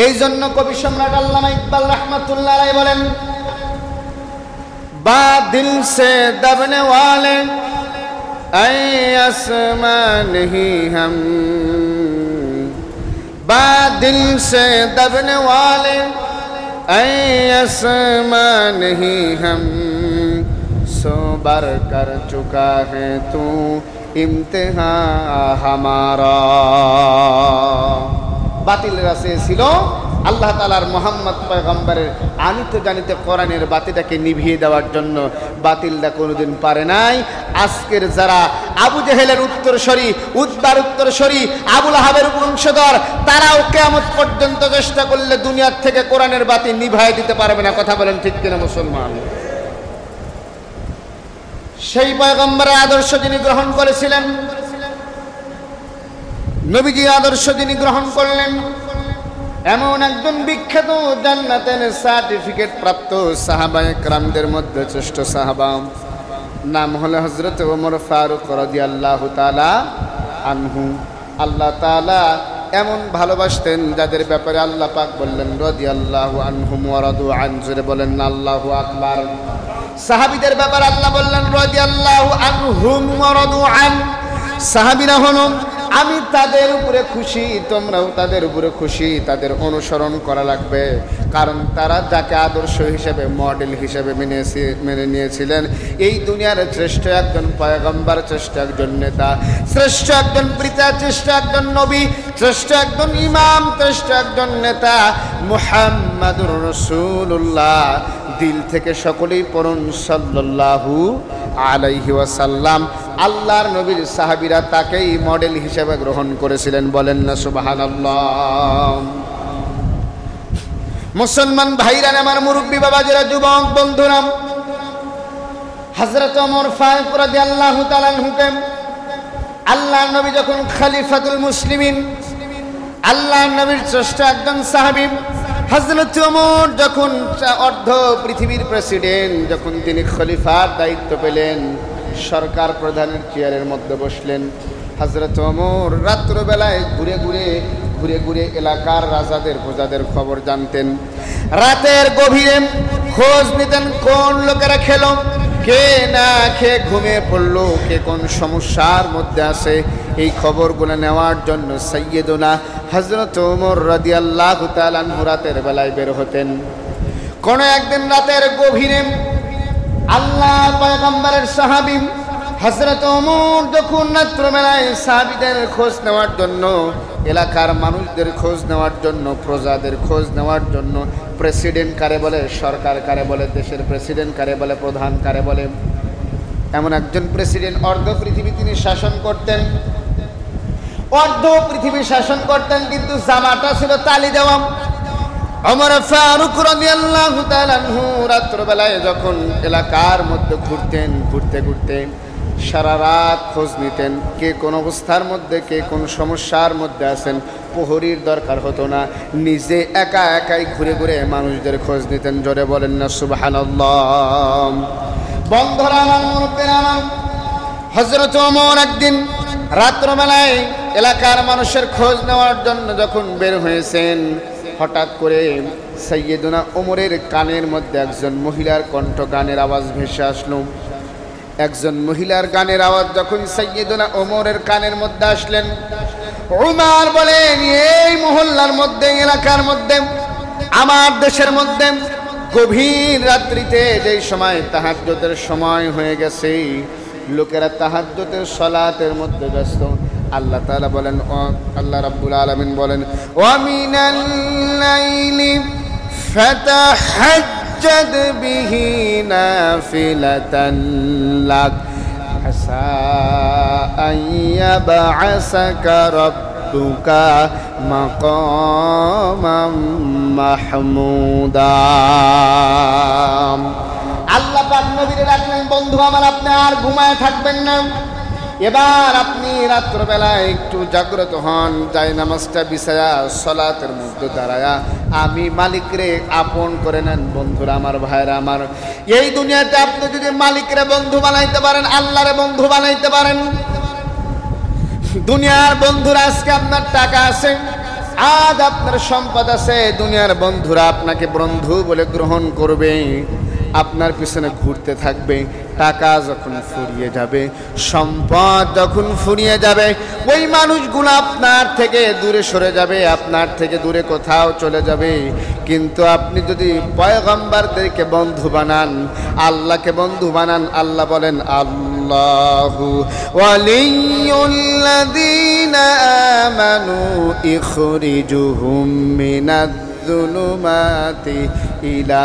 এই জন্য কবি সম্রাট আল্লামা ইকবাল রহমাতুল্লাহ আলাইহি বলেন, বাদিল সে দবনে ওয়ালে ऐ आसमां नहीं हम, बादिल से दबने वाले ऐ आसमां नहीं हम, सो बर कर चुका है तू इम्तिहान हमारा। বাতিলরা চেয়েছিল আল্লাহ তাআলার মুহাম্মদ পয়গম্বরের আনিতে জানিতে কোরআনের বাতিটাকে নিভিয়ে দেওয়ার জন্য। বাতিলরা কোনোদিন পারে নাই। আজকের যারা আবু জেহেলের উত্তরসূরি, উতবার উত্তরসূরি, আবু লাহাবের বংশধর, তারাও কিয়ামত পর্যন্ত চেষ্টা করলে দুনিয়ার থেকে কোরআনের বাতি নিভায় দিতে পারবে না। কথা বলেন ঠিক কিনা মুসলমান? সেই পয়গম্বরের আদর্শ যিনি গ্রহণ করেছিলেন, নবীজি আদর্শ যিনি গ্রহণ করলেন, এমন একজন বিখ্যাত জান্নাতের সার্টিফিকেট প্রাপ্ত সাহাবায়ে কেরামদের মধ্যে শ্রেষ্ঠ সাহাবা, নাম হলো হযরত ওমর ফারুক রাদিয়াল্লাহু তাআলা আনহু। আল্লাহ তাআলা এমন ভালোবাসতেন যাদের ব্যাপারে আল্লাহ পাক বললেন রাদিয়াল্লাহু আনহুম ওয়া রাদু আন। জোরে বলেন না আল্লাহু আকবার। সাহাবীদের ব্যাপারে আল্লাহ বললেন রাদিয়াল্লাহু আনহুম ওয়া রাদু আন। সাহাবীরা হলো আমি তাদের উপরে খুশি, তোমরাও তাদের উপরে খুশি। তাদের অনুসরণ করা লাগবে, কারণ তারা যাকে আদর্শ হিসেবে, মডেল হিসেবে মেনে নিয়েছিলেন, এই দুনিয়ার শ্রেষ্ঠ একজন পয়গম্বর, শ্রেষ্ঠ একজন নেতা, শ্রেষ্ঠ একজন পিতা, শ্রেষ্ঠ একজন নবী, শ্রেষ্ঠ একজন ইমাম, শ্রেষ্ঠ একজন নেতা মুহাম্মাদুর রাসূলুল্লাহ। দিল থেকে সকলেই পড়ুন সাল্লাল্লাহু আলাইহি ওয়াসাল্লাম। আল্লাহর নবীর সাহাবীরা তাকেই মডেল হিসেবে গ্রহণ করেছিলেন। বলেন না সুবহানাল্লাহ। মুসলমান ভাইরা, আমার মুরব্বী বাবাজিরা, যুবক বন্ধুরা, হযরত ওমর ফারুক রাদিয়াল্লাহু তাআলা আনহুকে আল্লাহর নবী যখন খলিফাতুল মুসলিমিন, আল্লাহর নবীর শ্রেষ্ঠ একজন সাহাবী হযরত ওমর যখন অর্ধ পৃথিবীর প্রেসিডেন্ট, যখন তিনি খলিফার দায়িত্ব পেলেন, সরকার প্রধানের চেয়ারের মধ্যে বসলেন, হযরত ওমর রাত্রবেলায় ঘুরে ঘুরে এলাকার রাজাদের প্রজাদের খবর জানতেন। রাতের গভীরে খোঁজ নিতেন কোন লোকেরা খেলো, কে না খেয়ে ঘুমিয়ে পড়লো, কে কোন সমস্যার মধ্যে আছে। এই খবরগুলো নেওয়ার জন্য সাইয়্যিদুনা হযরত ওমর রাদিয়াল্লাহু তাআলা আনহু রাতের বেলায় বের হতেন। কোন একদিন রাতের গভীরে আল্লাহ পয়গম্বরের সাহাবী হযরত ওমর যখন রাত্রবেলায় সাহাবীদের খোঁজ নেওয়ার জন্য, এলাকার মানুষদের খোঁজ নেওয়ার জন্য, প্রজাদের খোঁজ নেওয়ার জন্য, প্রেসিডেন্ট কারে বলে, সরকার কারে বলে, দেশের প্রেসিডেন্ট কারে বলে, প্রধান কারে বলে, এমন একজন প্রেসিডেন্ট অর্ধ পৃথিবী তিনি শাসন করতেন, অর্ধ পৃথিবী শাসন করতেন, কিন্তু জামাটা ছিল তালি দেওয়া। ওমর ফারুক রাদিয়াল্লাহু তাআলা আনহু রাত্রবেলায় যখন এলাকার মধ্যে ঘুরতেন, ঘুরতে ঘুরতে সারা রাত খোঁজ নিতেন কে কোন অবস্থার মধ্যে, কে কোন সমস্যার মধ্যে আছেন। প্রহরীর দরকার হতো না, নিজে একা একাই ঘুরে ঘুরে মানুষদের খোঁজ নিতেন। জোরে বলেন না সুবহানাল্লাহ। বন্ধুরা আমার, মুরব্বিরা আমার, হযরত ওমর একদিন রাত্রবেলায় এলাকার মানুষের খোঁজ নেওয়ার জন্য যখন বের হয়েছেন, হঠাৎ করে সাইয়্যিদুনা ওমরের কানের মধ্যে একজন মহিলার কণ্ঠ, গানের আওয়াজ ভেসে আসলো। একজন মহিলার গানের আওয়াজ যখন সাইয়্যিদুনা ওমরের কানের মধ্যে আসলেন, ওমর বলেন, এই মহল্লার মধ্যে, এলাকার মধ্যে, আমার দেশের মধ্যে গভীর রাত্রিতে যেই সময় তাহাজ্জুদের সময় হয়ে গেছে, লোকেরা তাহাজ্জুদের সালাতের মধ্যে ব্যস্ত। আল্লাহ তাআলা বলেন, আল্লাহ রাব্বুল আলামিন বলেন, ওয়া মিনাল লাইলি ফাতাহাজ্জাদ বিহি নাফিলাতান লাক আসা আন ইয়াবআসাকা রাব্বুকা মাকামাম মাহমুদা। আল্লাহ পাক নবীরে রাখলেন, বন্ধু আমার, আপনি আর ঘুমায় থাকবেন না, এবার আপনি রাত্রবেলায় একটু জাগ্রত হন, যাই নামাজটা বিছায়া সালাতের মধ্যে দাঁড়ায়া আমি মালিকরে আপন করে নেন। বন্ধুরা আমার, ভাইরা আমার, এই দুনিয়াতে আপনি যদি মালিকরে বন্ধু বানাইতে পারেন, আল্লাহরে বন্ধু বানাইতে পারেন। দুনিয়ার বন্ধুরা আজকে আপনার টাকা আছে, আজ আপনার সম্পদ আছে, দুনিয়ার বন্ধুরা আপনাকে বন্ধু বলে গ্রহণ করবে, আপনার পিছনে ঘুরতে থাকবে। টাকা যখন ফুরিয়ে যাবে, সম্পদ যখন ফুরিয়ে যাবে, ওই মানুষগুলো আপনার থেকে দূরে সরে যাবে, আপনার থেকে দূরে কোথাও চলে যাবে। কিন্তু আপনি যদি পয়গম্বরদেরকে বন্ধু বানান, আল্লাহকে বন্ধু বানান, আল্লাহ বলেন আল্লাহু ওয়ালিয়ুল্লাযীনা আমানু ইখরিজুহুম মিনাজ যুলুমাতি ইলা